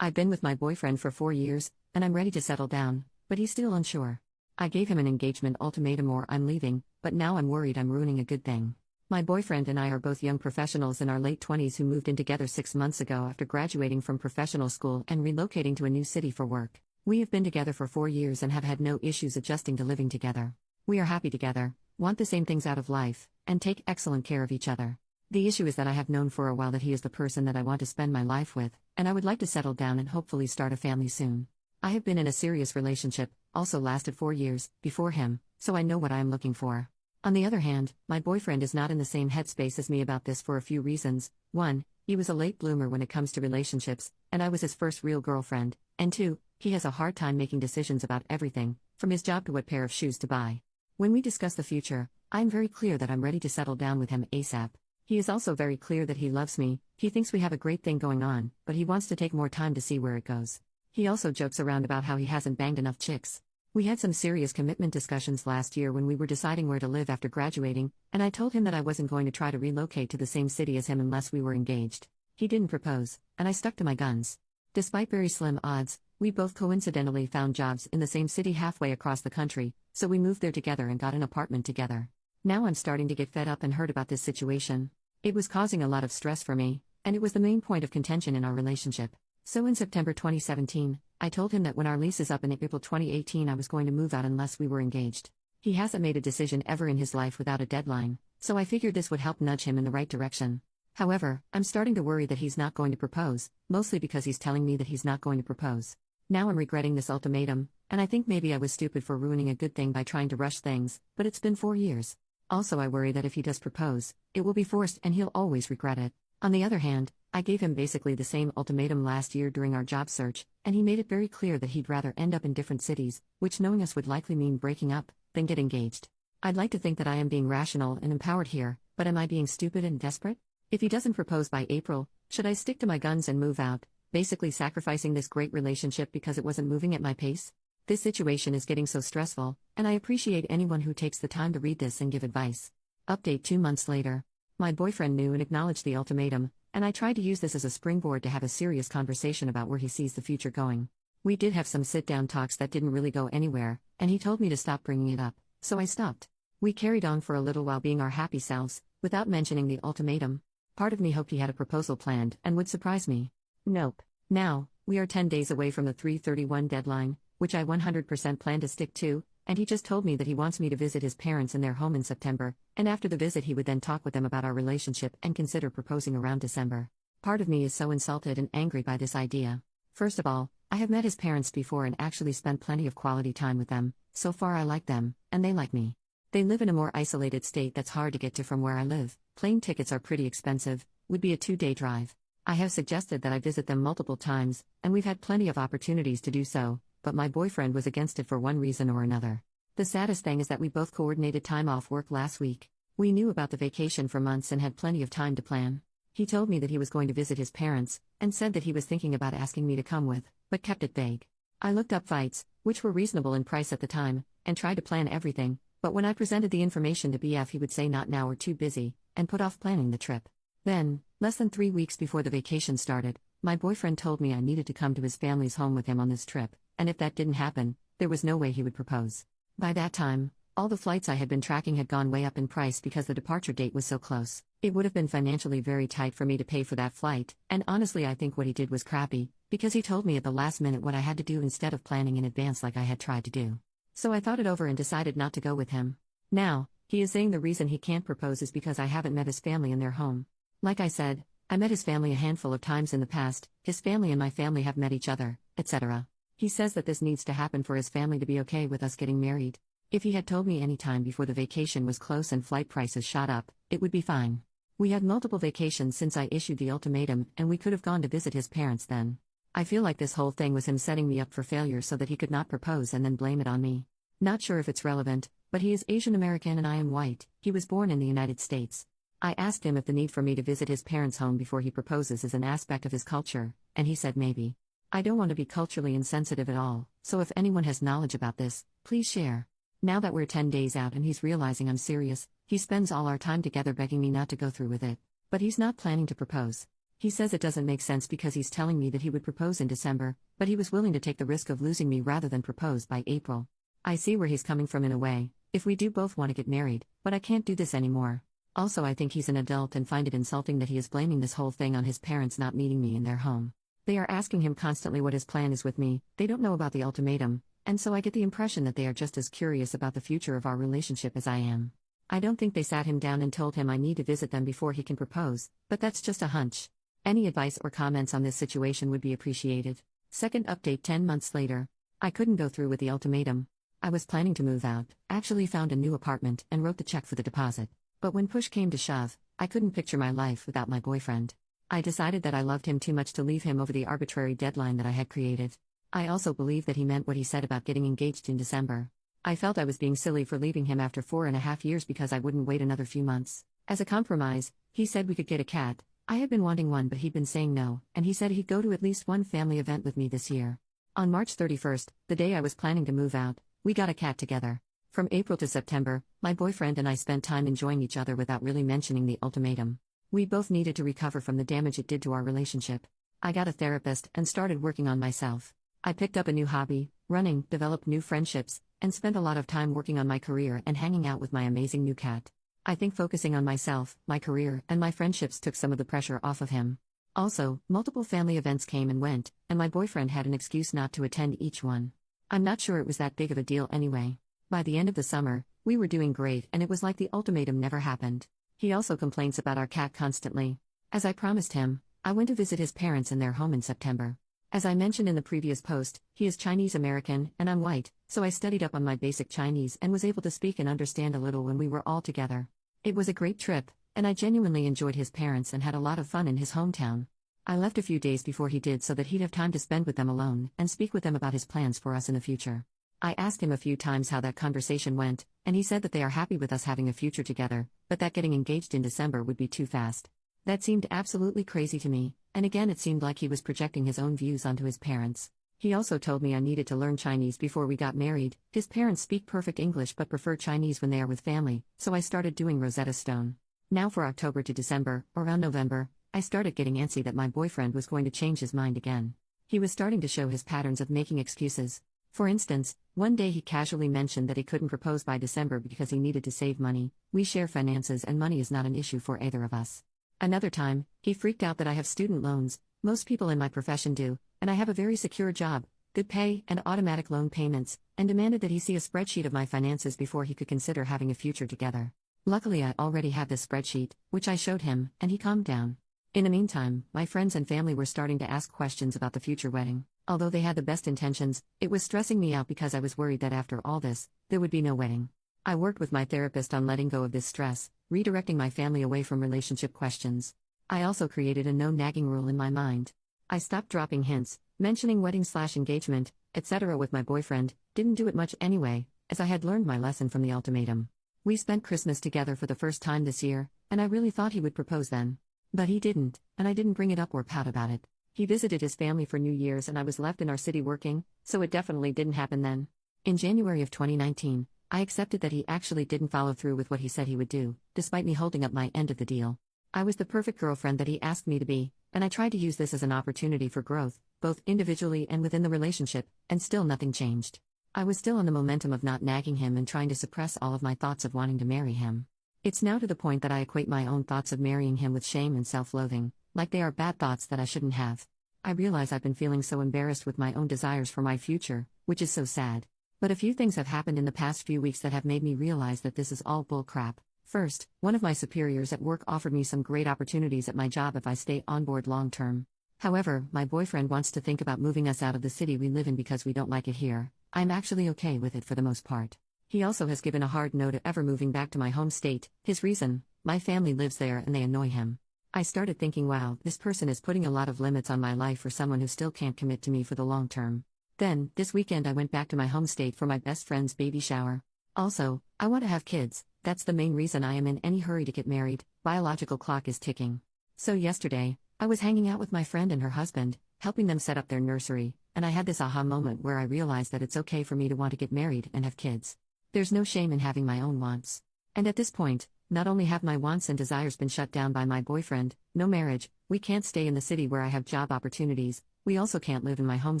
I've been with my boyfriend for 4 years, and I'm ready to settle down, but he's still unsure. I gave him an engagement ultimatum or I'm leaving, but now I'm worried I'm ruining a good thing. My boyfriend and I are both young professionals in our late 20s who moved in together 6 months ago after graduating from professional school and relocating to a new city for work. We have been together for 4 years and have had no issues adjusting to living together. We are happy together, want the same things out of life, and take excellent care of each other. The issue is that I have known for a while that he is the person that I want to spend my life with, and I would like to settle down and hopefully start a family soon. I have been in a serious relationship, also lasted 4 years, before him, so I know what I am looking for. On the other hand, my boyfriend is not in the same headspace as me about this for a few reasons. 1. He was a late bloomer when it comes to relationships, and I was his first real girlfriend, and 2. He has a hard time making decisions about everything, from his job to what pair of shoes to buy. When we discuss the future, I am very clear that I'm ready to settle down with him ASAP. He is also very clear that he loves me, he thinks we have a great thing going on, but he wants to take more time to see where it goes. He also jokes around about how he hasn't banged enough chicks. We had some serious commitment discussions last year when we were deciding where to live after graduating, and I told him that I wasn't going to try to relocate to the same city as him unless we were engaged. He didn't propose, and I stuck to my guns. Despite very slim odds, we both coincidentally found jobs in the same city halfway across the country, so we moved there together and got an apartment together. Now I'm starting to get fed up and hurt about this situation. It was causing a lot of stress for me, and it was the main point of contention in our relationship. So in September 2017, I told him that when our lease is up in April 2018 I was going to move out unless we were engaged. He hasn't made a decision ever in his life without a deadline, so I figured this would help nudge him in the right direction. However, I'm starting to worry that he's not going to propose, mostly because he's telling me that he's not going to propose. Now I'm regretting this ultimatum, and I think maybe I was stupid for ruining a good thing by trying to rush things, but it's been 4 years. Also I worry that if he does propose, it will be forced and he'll always regret it. On the other hand, I gave him basically the same ultimatum last year during our job search, and he made it very clear that he'd rather end up in different cities, which knowing us would likely mean breaking up, than get engaged. I'd like to think that I am being rational and empowered here, but am I being stupid and desperate? If he doesn't propose by April, should I stick to my guns and move out, basically sacrificing this great relationship because it wasn't moving at my pace? This situation is getting so stressful, and I appreciate anyone who takes the time to read this and give advice. Update 2 months later. My boyfriend knew and acknowledged the ultimatum, and I tried to use this as a springboard to have a serious conversation about where he sees the future going. We did have some sit-down talks that didn't really go anywhere, and he told me to stop bringing it up, so I stopped. We carried on for a little while being our happy selves, without mentioning the ultimatum. Part of me hoped he had a proposal planned and would surprise me. Nope. Now, we are 10 days away from the 3/31 deadline, which I 100% plan to stick to, and he just told me that he wants me to visit his parents in their home in September, and after the visit he would then talk with them about our relationship and consider proposing around December. Part of me is so insulted and angry by this idea. First of all, I have met his parents before and actually spent plenty of quality time with them. So far I like them, and they like me. They live in a more isolated state that's hard to get to from where I live. Plane tickets are pretty expensive, would be a 2-day drive. I have suggested that I visit them multiple times, and we've had plenty of opportunities to do so, but my boyfriend was against it for one reason or another. The saddest thing is that we both coordinated time off work last week. We knew about the vacation for months and had plenty of time to plan. He told me that he was going to visit his parents, and said that he was thinking about asking me to come with, but kept it vague. I looked up flights, which were reasonable in price at the time, and tried to plan everything, but when I presented the information to BF he would say not now or too busy, and put off planning the trip. Then, less than 3 weeks before the vacation started, my boyfriend told me I needed to come to his family's home with him on this trip, and if that didn't happen, there was no way he would propose. By that time, all the flights I had been tracking had gone way up in price because the departure date was so close. It would have been financially very tight for me to pay for that flight, and honestly I think what he did was crappy, because he told me at the last minute what I had to do instead of planning in advance like I had tried to do. So I thought it over and decided not to go with him. Now, he is saying the reason he can't propose is because I haven't met his family in their home. Like I said, I met his family a handful of times in the past, his family and my family have met each other, etc. He says that this needs to happen for his family to be okay with us getting married. If he had told me any time before the vacation was close and flight prices shot up, it would be fine. We had multiple vacations since I issued the ultimatum, and we could have gone to visit his parents then. I feel like this whole thing was him setting me up for failure so that he could not propose and then blame it on me. Not sure if it's relevant, but he is Asian American and I am white. He was born in the United States. I asked him if the need for me to visit his parents' home before he proposes is an aspect of his culture, and he said maybe. I don't want to be culturally insensitive at all, so if anyone has knowledge about this, please share. Now that we're 10 days out and he's realizing I'm serious, he spends all our time together begging me not to go through with it, but he's not planning to propose. He says it doesn't make sense because he's telling me that he would propose in December, but he was willing to take the risk of losing me rather than propose by April. I see where he's coming from in a way, if we do both want to get married, but I can't do this anymore. Also, I think he's an adult and find it insulting that he is blaming this whole thing on his parents not meeting me in their home. They are asking him constantly what his plan is with me, they don't know about the ultimatum, and so I get the impression that they are just as curious about the future of our relationship as I am. I don't think they sat him down and told him I need to visit them before he can propose, but that's just a hunch. Any advice or comments on this situation would be appreciated. Second update 10 months later. I couldn't go through with the ultimatum. I was planning to move out, actually found a new apartment and wrote the check for the deposit. But when push came to shove, I couldn't picture my life without my boyfriend. I decided that I loved him too much to leave him over the arbitrary deadline that I had created. I also believe that he meant what he said about getting engaged in December. I felt I was being silly for leaving him after 4.5 years because I wouldn't wait another few months. As a compromise, he said we could get a cat. I had been wanting one but he'd been saying no, and he said he'd go to at least one family event with me this year. On March 31st, the day I was planning to move out, we got a cat together. From April to September, my boyfriend and I spent time enjoying each other without really mentioning the ultimatum. We both needed to recover from the damage it did to our relationship. I got a therapist and started working on myself. I picked up a new hobby, running, developed new friendships, and spent a lot of time working on my career and hanging out with my amazing new cat. I think focusing on myself, my career, and my friendships took some of the pressure off of him. Also, multiple family events came and went, and my boyfriend had an excuse not to attend each one. I'm not sure it was that big of a deal anyway. By the end of the summer, we were doing great and it was like the ultimatum never happened. He also complains about our cat constantly. As I promised him, I went to visit his parents in their home in September. As I mentioned in the previous post, he is Chinese American and I'm white, so I studied up on my basic Chinese and was able to speak and understand a little when we were all together. It was a great trip, and I genuinely enjoyed his parents and had a lot of fun in his hometown. I left a few days before he did so that he'd have time to spend with them alone and speak with them about his plans for us in the future. I asked him a few times how that conversation went, and he said that they are happy with us having a future together, but that getting engaged in December would be too fast. That seemed absolutely crazy to me, and again it seemed like he was projecting his own views onto his parents. He also told me I needed to learn Chinese before we got married. His parents speak perfect English but prefer Chinese when they are with family, so I started doing Rosetta Stone. Now for October to December, around November, I started getting antsy that my boyfriend was going to change his mind again. He was starting to show his patterns of making excuses. For instance, one day he casually mentioned that he couldn't propose by December because he needed to save money. We share finances and money is not an issue for either of us. Another time, he freaked out that I have student loans, most people in my profession do, and I have a very secure job, good pay, and automatic loan payments, and demanded that he see a spreadsheet of my finances before he could consider having a future together. Luckily I already have this spreadsheet, which I showed him, and he calmed down. In the meantime, my friends and family were starting to ask questions about the future wedding. Although they had the best intentions, it was stressing me out because I was worried that after all this, there would be no wedding. I worked with my therapist on letting go of this stress, redirecting my family away from relationship questions. I also created a no nagging rule in my mind. I stopped dropping hints, mentioning wedding/engagement, etc. with my boyfriend, didn't do it much anyway, as I had learned my lesson from the ultimatum. We spent Christmas together for the first time this year, and I really thought he would propose then. But he didn't, and I didn't bring it up or pout about it. He visited his family for New Year's and I was left in our city working, so it definitely didn't happen then. In January of 2019, I accepted that he actually didn't follow through with what he said he would do, despite me holding up my end of the deal. I was the perfect girlfriend that he asked me to be, and I tried to use this as an opportunity for growth, both individually and within the relationship, and still nothing changed. I was still on the momentum of not nagging him and trying to suppress all of my thoughts of wanting to marry him. It's now to the point that I equate my own thoughts of marrying him with shame and self-loathing, like they are bad thoughts that I shouldn't have. I realize I've been feeling so embarrassed with my own desires for my future, which is so sad. But a few things have happened in the past few weeks that have made me realize that this is all bull crap. First, one of my superiors at work offered me some great opportunities at my job if I stay on board long term. However, my boyfriend wants to think about moving us out of the city we live in because we don't like it here. I'm actually okay with it for the most part. He also has given a hard no to ever moving back to my home state. His reason: my family lives there and they annoy him. I started thinking, wow, this person is putting a lot of limits on my life for someone who still can't commit to me for the long term. Then, this weekend I went back to my home state for my best friend's baby shower. Also, I want to have kids. That's the main reason I am in any hurry to get married. Biological clock is ticking. So yesterday, I was hanging out with my friend and her husband, helping them set up their nursery, and I had this aha moment where I realized that it's okay for me to want to get married and have kids. There's no shame in having my own wants. And at this point, not only have my wants and desires been shut down by my boyfriend, no marriage, We can't stay in the city where I have job opportunities, we also can't live in my home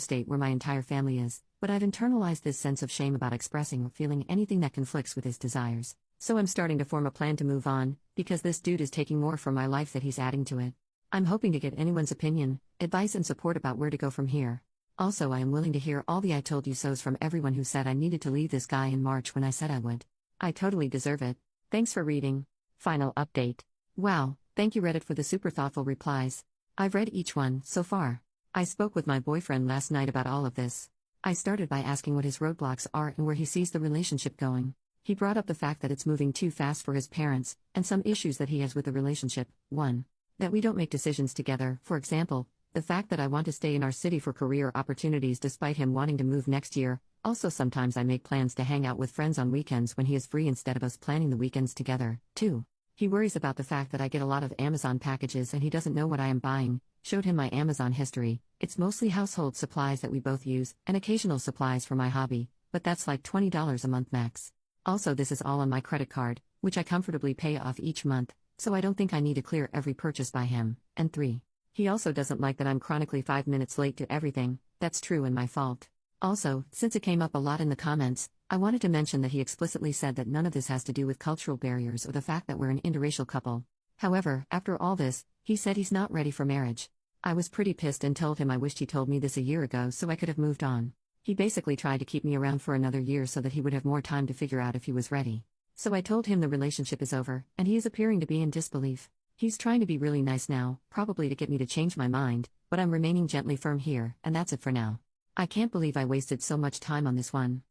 state where my entire family is, but I've internalized this sense of shame about expressing or feeling anything that conflicts with his desires. So I'm starting to form a plan to move on, because this dude is taking more from my life that he's adding to it. I'm hoping to get anyone's opinion, advice and support about where to go from here. Also, I am willing to hear all the I told you so's from everyone who said I needed to leave this guy in March when I said I would. I totally deserve it. Thanks for reading. Final update. Wow, thank you Reddit for the super thoughtful replies. I've read each one, so far. I spoke with my boyfriend last night about all of this. I started by asking what his roadblocks are and where he sees the relationship going. He brought up the fact that it's moving too fast for his parents, and some issues that he has with the relationship. 1. That we don't make decisions together, for example, the fact that I want to stay in our city for career opportunities despite him wanting to move next year. Also, sometimes I make plans to hang out with friends on weekends when he is free instead of us planning the weekends together. 2. He worries about the fact that I get a lot of Amazon packages and he doesn't know what I am buying. Showed him my Amazon history. It's mostly household supplies that we both use, and occasional supplies for my hobby, but that's like $20 a month max. Also, this is all on my credit card, which I comfortably pay off each month, so I don't think I need to clear every purchase by him. And 3. He also doesn't like that I'm chronically 5 minutes late to everything. That's true and my fault. Also, since it came up a lot in the comments, I wanted to mention that he explicitly said that none of this has to do with cultural barriers or the fact that we're an interracial couple. However, after all this, he said he's not ready for marriage. I was pretty pissed and told him I wished he told me this a year ago so I could have moved on. He basically tried to keep me around for another year so that he would have more time to figure out if he was ready. So I told him the relationship is over, and he is appearing to be in disbelief. He's trying to be really nice now, probably to get me to change my mind, but I'm remaining gently firm here, and that's it for now. I can't believe I wasted so much time on this one.